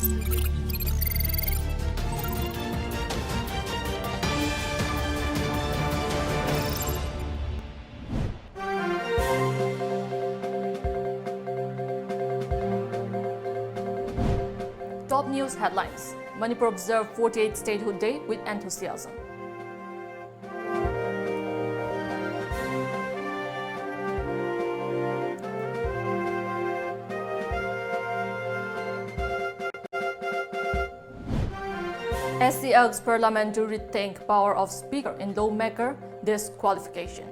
Top news headlines. Manipur observed 48th Statehood Day with enthusiasm. SC urges Parliament to rethink power of Speaker in lawmaker disqualification.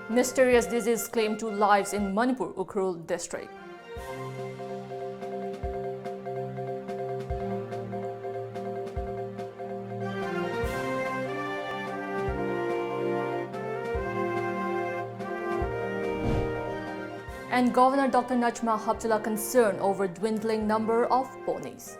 Mysterious disease claimed 2 lives in Manipur, Ukhrul district. And Governor Dr. Najma Haptullah concerned over dwindling number of ponies.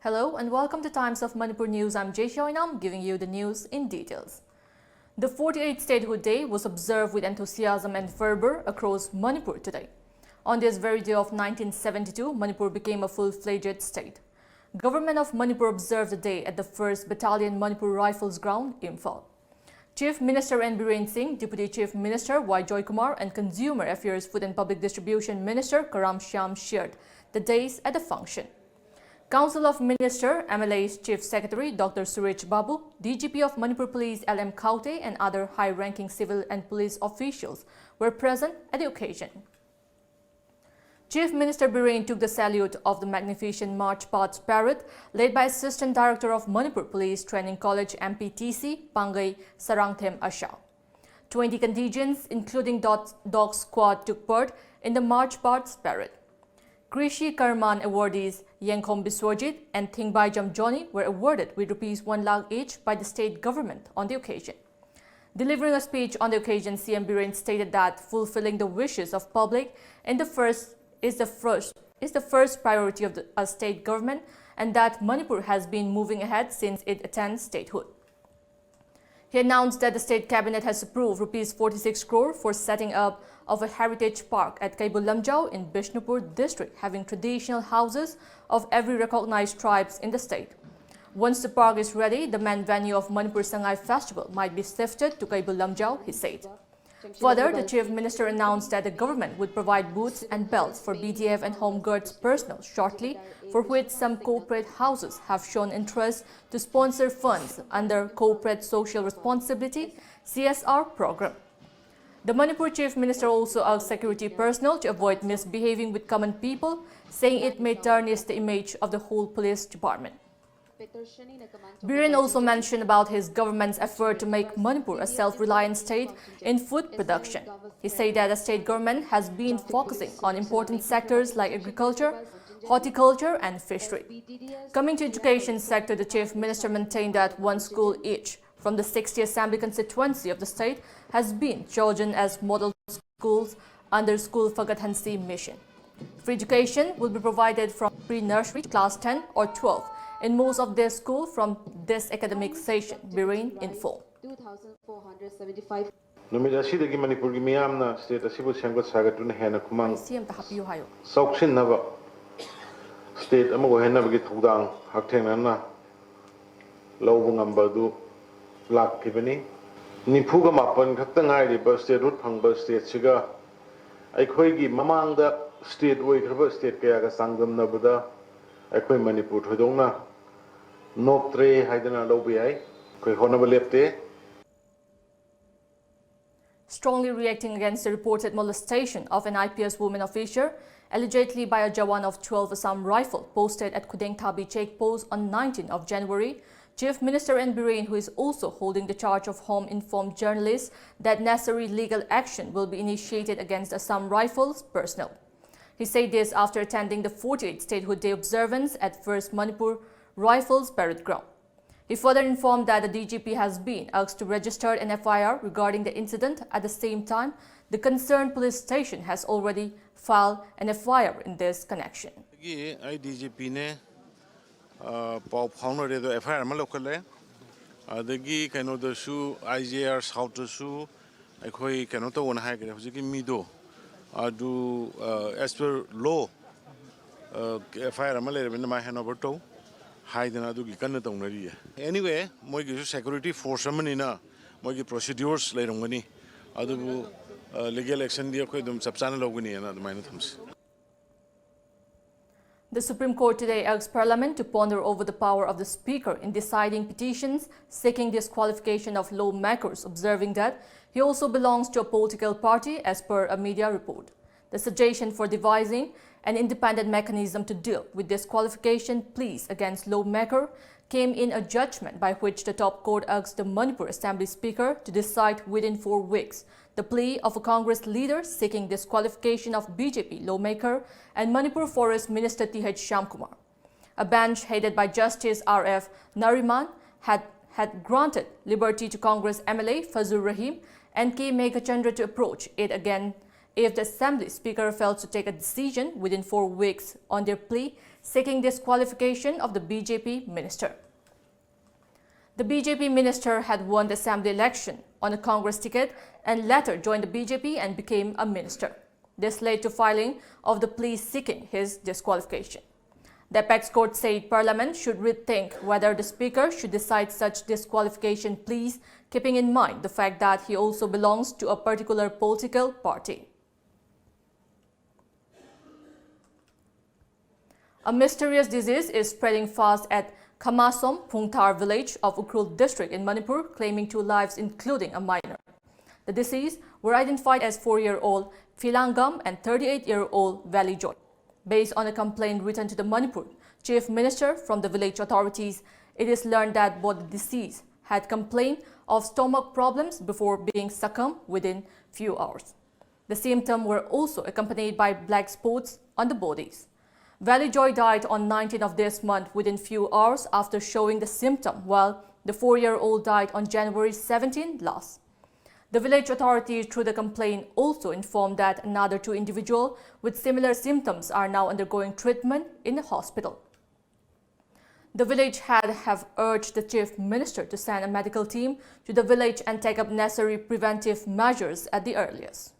Hello and welcome to Times of Manipur News. I'm JESSIA and I'm giving you the news in details. The 48th Statehood Day was observed with enthusiasm and fervor across Manipur today. On this very day of 1972, Manipur became a full-fledged state. Government of Manipur observed the day at the 1st Battalion Manipur Rifles Ground, Imphal. Chief Minister N. Biren Singh, Deputy Chief Minister Y. Joy Kumar and Consumer Affairs, Food and Public Distribution Minister Karam Shyam shared the days at the function. Council of Minister, MLA's Chief Secretary Dr. Suresh Babu, DGP of Manipur Police L.M. Kaute and other high-ranking civil and police officials were present at the occasion. Chief Minister Biren took the salute of the magnificent March Past Parade led by Assistant Director of Manipur Police Training College MPTC, Pangai Sarangthem Asha. 20 contingents, including dog squad, took part in the March Past Parade. Krishi Karman awardees Yengkhom Biswajit and Thingbaijam Johnny were awarded with ₹1 lakh each by the state government on the occasion. Delivering a speech on the occasion, CM Biren stated that fulfilling the wishes of public is the first priority of a state government and that Manipur has been moving ahead since it attained statehood. He announced that the state cabinet has approved ₹46 crore for setting up of a heritage park at Kaibul Lamjau in Bishnupur district, having traditional houses of every recognized tribes in the state. Once the park is ready, the main venue of Manipur Sangai Festival might be shifted to Kaibul Lamjau, he said. Further, the Chief Minister announced that the government would provide boots and belts for BDF and Home Guards personnel shortly, for which some corporate houses have shown interest to sponsor funds under Corporate Social Responsibility (CSR) program. The Manipur Chief Minister also urged security personnel to avoid misbehaving with common people, saying it may tarnish the image of the whole police department. Biren also mentioned about his government's effort to make Manipur a self-reliant state in food production. He said that the state government has been focusing on important sectors like agriculture, horticulture and fishery. Coming to education sector, the Chief Minister maintained that 1 school each from the 60th Assembly constituency of the state has been chosen as model schools under School Fagat Hansi mission. Free education will be provided from pre-nursery class 10 or 12 in most of their schools from this academic session, Biren informed. 2,475. Numid asidagi Manipur gi miyamna state asibu semgat sagatuna hena kumang saukshin naba state amago hena bagi thudang hakthenana lawbu ngambadu lakkibani nifuga mapan khaktanga ri ba state root phangba state siga aikhoi gi mamangda state oi khaba state kaya ga sangam nabuda aikhoi Manipur thodongna noktre haidana lawbi ai koi honaba lepte. Strongly reacting against the reported molestation of an IPS woman officer, allegedly by a Jawan of 12 Assam Rifle, posted at Kudeng Thabi checkpost on 19 of January, Chief Minister N. Biren, who is also holding the charge of Home, informed journalists that necessary legal action will be initiated against Assam Rifles personnel. He said this after attending the 48th Statehood Day observance at 1st Manipur Rifles Parade Ground. He further informed that the DGP has been asked to register an FIR regarding the incident. At the same time, the concerned police station has already filed an FIR in this connection. DGP ne pau phawna re do FIR ma lokale adagi kaino da su IJR south to su akhoi kaino to won hai kare hujiki mi do adu as per law FIR ma le ma hanover to haidana du gi kan tong nari anyway moi gi security force amani na moi gi procedures le rongani adu legal action dia khoi dum chapchana logani na maina thams. The Supreme Court today asked Parliament to ponder over the power of the Speaker in deciding petitions seeking disqualification of lawmakers, observing that he also belongs to a political party as per a media report. The suggestion for devising an independent mechanism to deal with disqualification pleas against lawmaker came in a judgment by which the top court asked the Manipur Assembly Speaker to decide within 4 weeks the plea of a Congress leader seeking disqualification of BJP lawmaker and Manipur Forest Minister T.H. Shyamkumar. A bench headed by Justice R.F. Nariman had granted liberty to Congress MLA Fazur Rahim and K. Meghachandra to approach it again if the Assembly Speaker fails to take a decision within 4 weeks on their plea seeking disqualification of the BJP minister. The BJP minister had won the Assembly election on a Congress ticket and later joined the BJP and became a minister. This led to filing of the plea seeking his disqualification. The apex court said Parliament should rethink whether the Speaker should decide such disqualification pleas, keeping in mind the fact that he also belongs to a particular political party. A mysterious disease is spreading fast at Khamasom, Phungthar village of Ukhrul district in Manipur, claiming 2 lives including a minor. The deceased were identified as 4-year-old Philangam and 38-year-old Valley Joy. Based on a complaint written to the Manipur Chief Minister from the village authorities, it is learned that both the deceased had complained of stomach problems before being succumbed within few hours. The symptoms were also accompanied by black spots on the bodies. Valley Joy died on 19th of this month within few hours after showing the symptom, while the 4-year-old died on January 17 last. The village authorities, through the complaint, also informed that another 2 individuals with similar symptoms are now undergoing treatment in the hospital. The village have urged the Chief Minister to send a medical team to the village and take up necessary preventive measures at the earliest.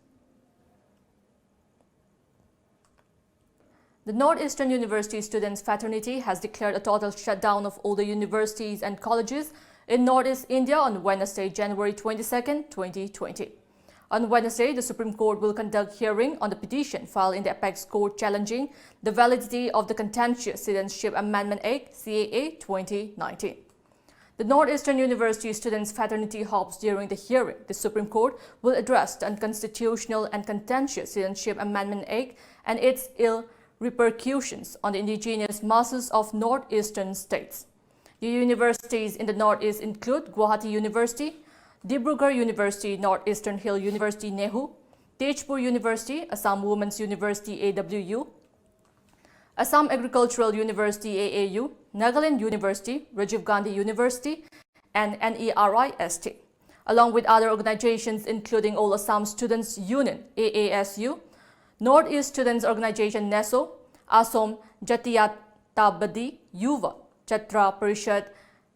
The Northeastern University Students' Fraternity has declared a total shutdown of all the universities and colleges in Northeast India on Wednesday, January 22, 2020. On Wednesday, the Supreme Court will conduct hearing on the petition filed in the apex court challenging the validity of the contentious Citizenship Amendment Act CAA 2019. The Northeastern University Students' Fraternity hopes during the hearing the Supreme Court will address the unconstitutional and contentious Citizenship Amendment Act and its ill repercussions on the indigenous masses of northeastern states. The universities in the northeast include Guwahati University, Dibrugarh University, Northeastern Hill University Nehu, Tejpur University, Assam Women's University AWU, Assam Agricultural University AAU, Nagaland University, Rajiv Gandhi University, and NERIST, along with other organizations including All Assam Students Union AASU, Northeast Students Organization NESO, Asom Jatiyatabadi Yuva Chatra Parishad,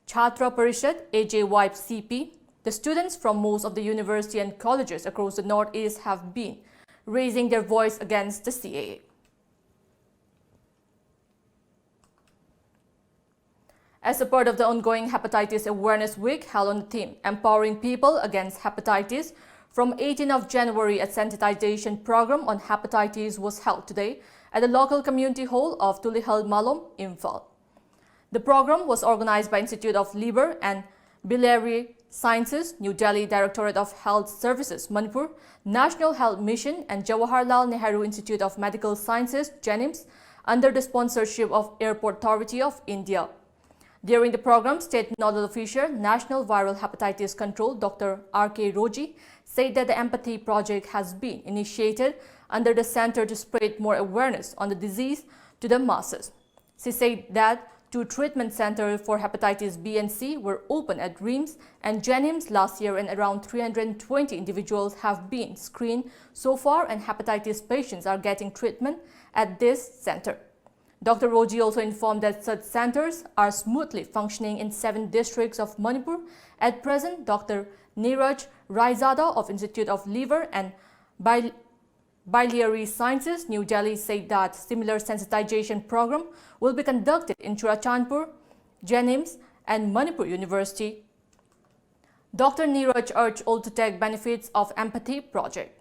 Chhatra Parishad, AJY CP. The students from most of the university and colleges across the Northeast have been raising their voice against the CAA. As a part of the ongoing Hepatitis Awareness Week held on the theme Empowering People Against Hepatitis, from 18th of January, a sensitization program on hepatitis was held today at the local community hall of Tulihal Malom, Imphal. The program was organized by Institute of Liver and Biliary Sciences, New Delhi Directorate of Health Services, Manipur, National Health Mission and Jawaharlal Nehru Institute of Medical Sciences, JENIMS, under the sponsorship of Airport Authority of India. During the program, State Nodal Officer, National Viral Hepatitis Control, Dr. R.K. Roji, said that the Empathy Project has been initiated under the center to spread more awareness on the disease to the masses. She said that 2 treatment centers for hepatitis B and C were opened at RIMS and Jennings last year, and around 320 individuals have been screened so far, and hepatitis patients are getting treatment at this center. Dr. Roji also informed that such centers are smoothly functioning in 7 districts of Manipur. At present, Dr. Neeraj Raizada of Institute of Liver and Biliary Sciences, New Delhi, said that similar sensitization program will be conducted in Churachandpur, Jennings and Manipur University. Dr. Neeraj urged all to take benefits of Empathy Project.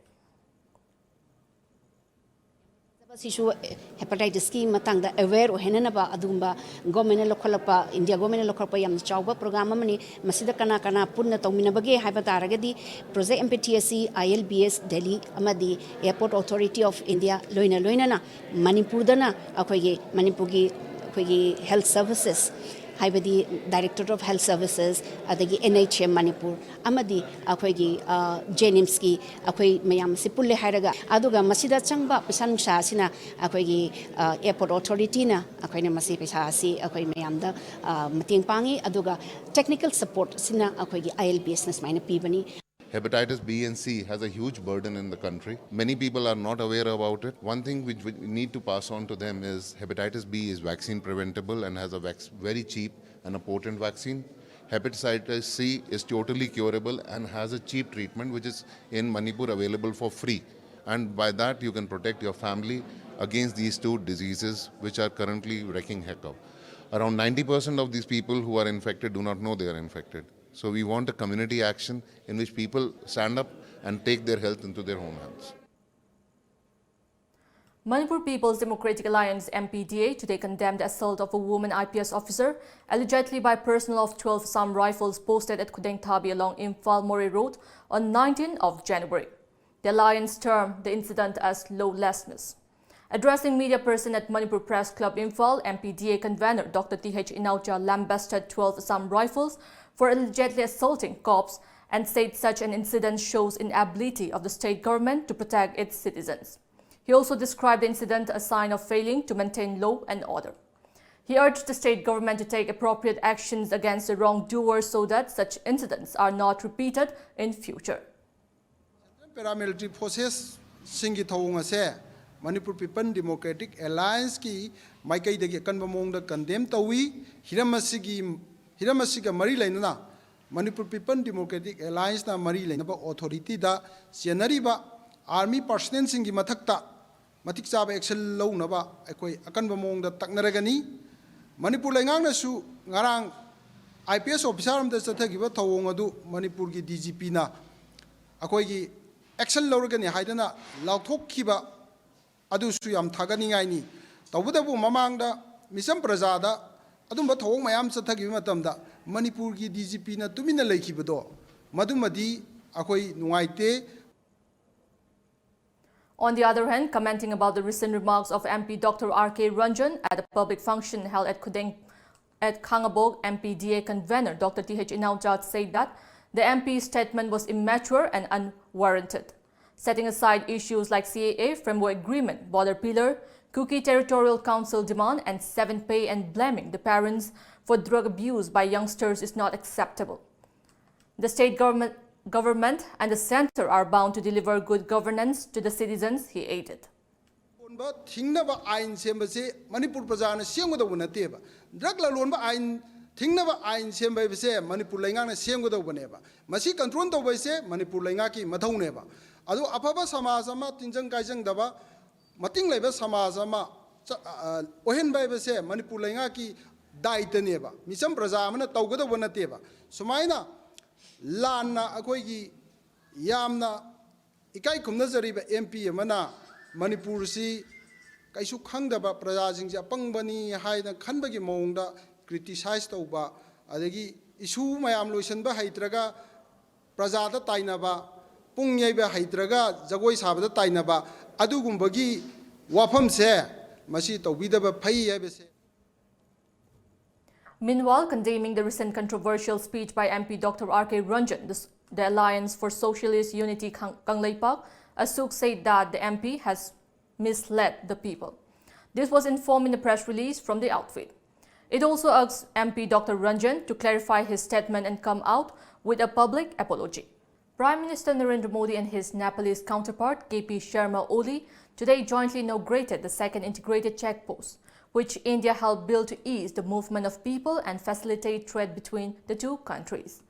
Hepatitis ki matang da aware ohenana ba adumba government lokalapa India government lokalapa yam chawba program amani masida kana punna tawmina bage haiba taragadi project MPTSC ILBS Delhi amadi Airport Authority of India loina na Manipur dana akoige Manipur gi health services haibadi Director of Health Services adagi NHM Manipur amadi akoigi Jenimski akoi mayam sipulle hairaga aduga masida changba pisan sha sina akoigi Airport Authority na akoina masi pisa si akoi mayam da mating pangi aduga technical support sina akoigi ILBS nas maina pibani. Hepatitis B and C has a huge burden in the country. Many people are not aware about it. One thing which we need to pass on to them is hepatitis B is vaccine preventable and has a very cheap and a potent vaccine. Hepatitis C is totally curable and has a cheap treatment which is in Manipur available for free. And by that you can protect your family against these 2 diseases which are currently wreaking havoc. Around 90% of these people who are infected do not know they are infected. So we want a community action in which people stand up and take their health into their own hands. Manipur People's Democratic Alliance MPDA today condemned the assault of a woman IPS officer allegedly by personnel of 12 Assam Rifles posted at Kudeng Thabi along Imphal More Road on 19th of January. The alliance termed the incident as lawlessness. Addressing media person at Manipur Press Club Imphal, MPDA convener Dr. T.H. Inaucha lambasted 12 Assam Rifles for allegedly assaulting cops and said such an incident shows inability of the state government to protect its citizens. He also described the incident as a sign of failing to maintain law and order. He urged the state government to take appropriate actions against the wrongdoers so that such incidents are not repeated in future. Paramilitary forces singi thawung ase Manipur People Democratic Alliance ki maikai dagi kanba mong da condemn tawi hiramasiga mari lainana Manipur People Democratic Alliance na mari lainaba authority da senari ba army personnel singi mathakta matik chaba action law na ba akoi akanba mong da taknaragani Manipur laingang na su ngarang IPS officer am da chathagiba thawong adu Manipur gi DGP na akoi gi action lawragani haidana lauthokkiba adu su yam thagani ngai ni tawudabu mamangda misam prajada adumba thawong mayam chathagiba matamda Manipur gi DGP na tumina lekhibado madumadi akoi nuaite. On the other hand, commenting about the recent remarks of MP Dr. R.K. Ranjan at a public function held at Kudeng at Khangabog, MPDA convener Dr. T.H. Inaucha said that the MP's statement was immature and unwarranted. Setting aside issues like CAA, framework agreement, border pillar, Kuki Territorial Council demand and 7 pay and blaming the parents for drug abuse by youngsters is not acceptable. The state government and the center are bound to deliver good governance to the citizens, he added. Thingnaba ain sembase Manipur prajana siamgoda bunateba drug la lonba ain thingnaba ain sembai bese Manipur lainga na siamgoda buneba masi control to bese Manipur lainga ki mathauneba adu apaba samaj ama tinjang kaijang daba mating leba samaj ama ohen bai bese Manipur lainga ki daitaneba misam praja amana tawgoda bunateba sumaina Lana akoigi yamna ikai kumna zariba MP amana Manipur si kaisu khangdaba prajajing ja pangbani haina khanbagi maungda criticize tawba adagi issue mayam loisanba haitraga prajada tainaba pungyaiba haitraga jagoi sabada tainaba adugumbagi wafam se masi tawbidaba phai haibese. Meanwhile, condemning the recent controversial speech by MP Dr. R.K. Ranjan, the Alliance for Socialist Unity Kangleipak, Asuk said that the MP has misled the people. This was informed in a press release from the outfit. It also asked MP Dr. Ranjan to clarify his statement and come out with a public apology. Prime Minister Narendra Modi and his Nepalese counterpart KP Sharma Oli today jointly inaugurated the second integrated checkpost, which India helped build to ease the movement of people and facilitate trade between the two countries.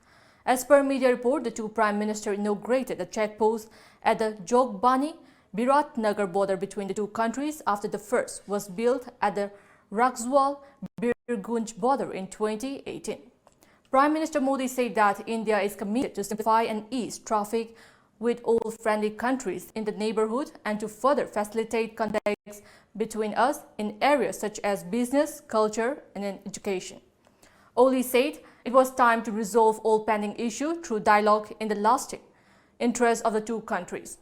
As per media report, the two Prime Ministers inaugurated the checkpost at the Jogbani Biratnagar border between the two countries after the first was built at the Raxwal Birgunj border in 2018. Prime Minister Modi said that India is committed to simplify and ease traffic with all friendly countries in the neighborhood and to further facilitate contacts between us in areas such as business, culture, and education. Oli said it was time to resolve all pending issues through dialogue in the lasting interest of the two countries.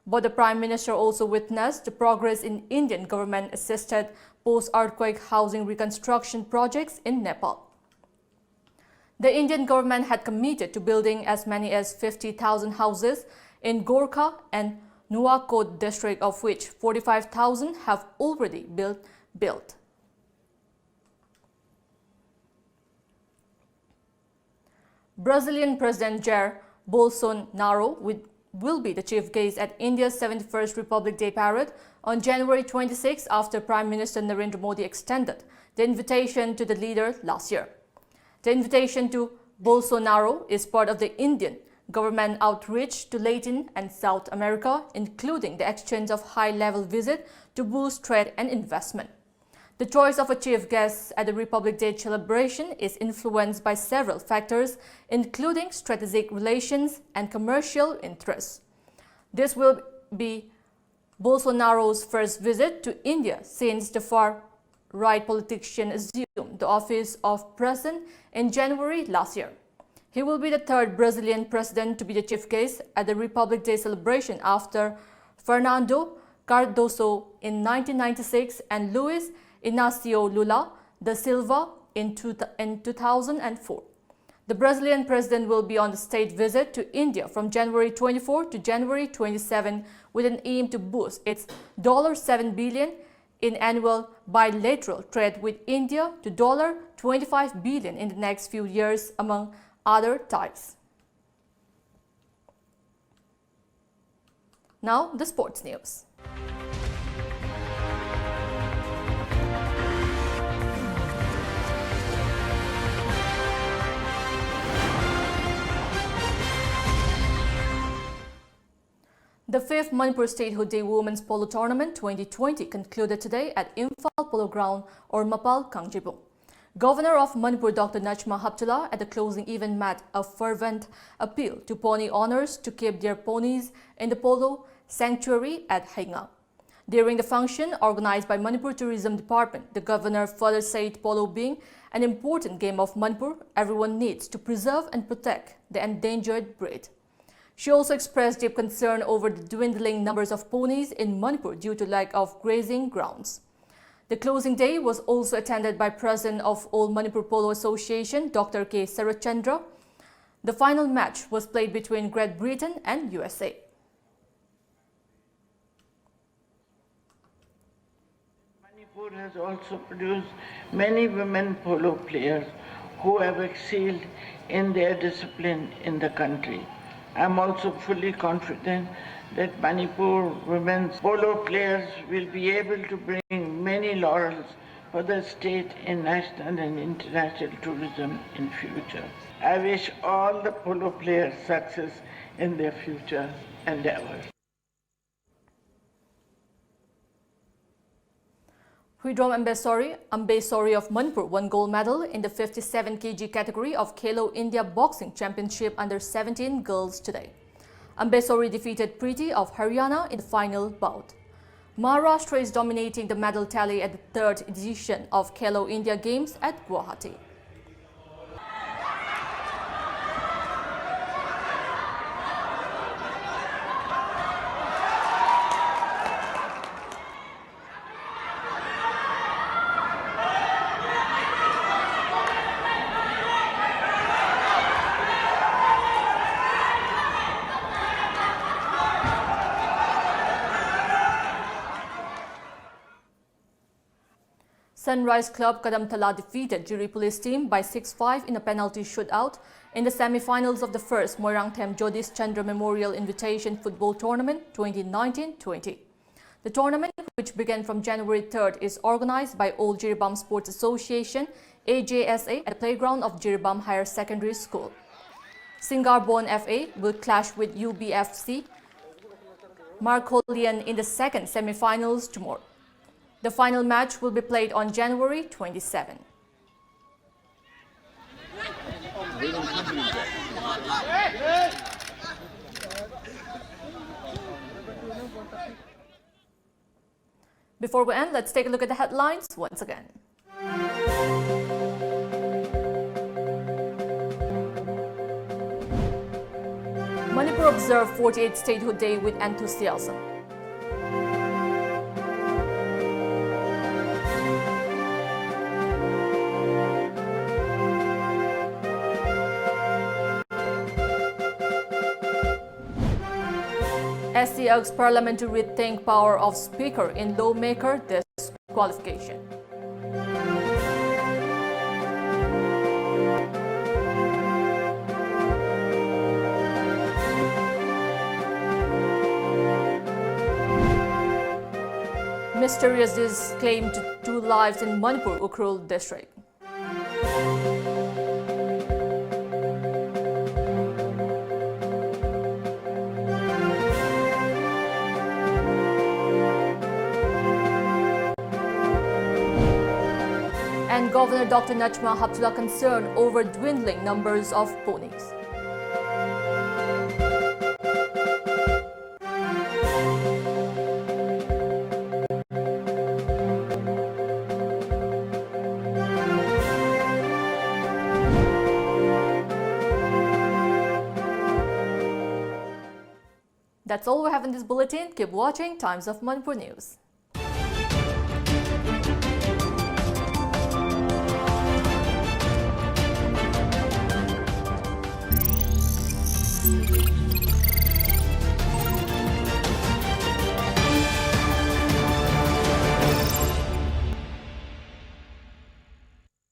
But the Prime Minister also witnessed the progress in Indian government-assisted post-earthquake housing reconstruction projects in Nepal. The Indian government had committed to building as many as 50,000 houses in Gorkha and Nuwakot district, of which 45,000 have already been built. Brazilian President Jair Bolsonaro will be the chief guest at India's 71st Republic Day parade on January 26 after Prime Minister Narendra Modi extended the invitation to the leader last year. The invitation to Bolsonaro is part of the Indian government outreach to Latin and South America, including the exchange of high-level visits to boost trade and investment. The choice of a chief guest at the Republic Day celebration is influenced by several factors, including strategic relations and commercial interests. This will be Bolsonaro's first visit to India since the far-right politician assumed the office of president in January last year. He will be the third Brazilian president to be the chief guest at the Republic Day celebration after Fernando Cardoso in 1996 and Luiz Inácio Lula da Silva in 2004. The Brazilian president will be on the state visit to India from January 24 to January 27 with an aim to boost its $7 billion in annual bilateral trade with India to $25 billion in the next few years, among other ties. Now, the sports news. The 5th Manipur Statehood Day Women's Polo Tournament 2020 concluded today at Imphal Polo Ground or Mapal, Kangjibung. Governor of Manipur Dr. Najma Haptula at the closing event made a fervent appeal to pony owners to keep their ponies in the polo sanctuary at Hainga. During the function organized by Manipur Tourism Department, the governor further said polo being an important game of Manipur, everyone needs to preserve and protect the endangered breed. She also expressed deep concern over the dwindling numbers of ponies in Manipur due to lack of grazing grounds. The closing day was also attended by President of All Manipur Polo Association, Dr. K. Sarachandra. The final match was played between Great Britain and USA. Manipur has also produced many women polo players who have excelled in their discipline in the country. I am also fully confident that Manipur women's polo players will be able to bring many laurels for the state in national and international tourism in future. I wish all the polo players success in their future endeavors. Hridrom Ambesori of Manipur won gold medal in the 57 kg category of Khelo India Boxing Championship under 17 girls today. Ambesori defeated Preeti of Haryana in the final bout. Maharashtra is dominating the medal tally at the 3rd edition of Khelo India Games at Guwahati. Sunrise Club Kadamtala defeated Jiri Police team by 6-5 in a penalty shootout in the semi-finals of the first Moirangthem Jodis Chandra Memorial Invitation Football Tournament 2019-20. The tournament, which began from January 3rd, is organized by Old Jiribam Sports Association (AJSA) at the playground of Jiribam Higher Secondary School. Singarbon FA will clash with UBFC Marcolian in the second semi-finals tomorrow. The final match will be played on January 27. Before we end, let's take a look at the headlines once again. Manipur observed 48th Statehood Day with enthusiasm. SCO's Parliament to rethink power of Speaker in lawmaker disqualification. Mysterious disease claimed 2 lives in Manipur, Ukhrul district. And Governor Dr. Najma Haptullah concerned over dwindling numbers of ponies. That's all we have in this bulletin. Keep watching Times of Manipur News. Thank you.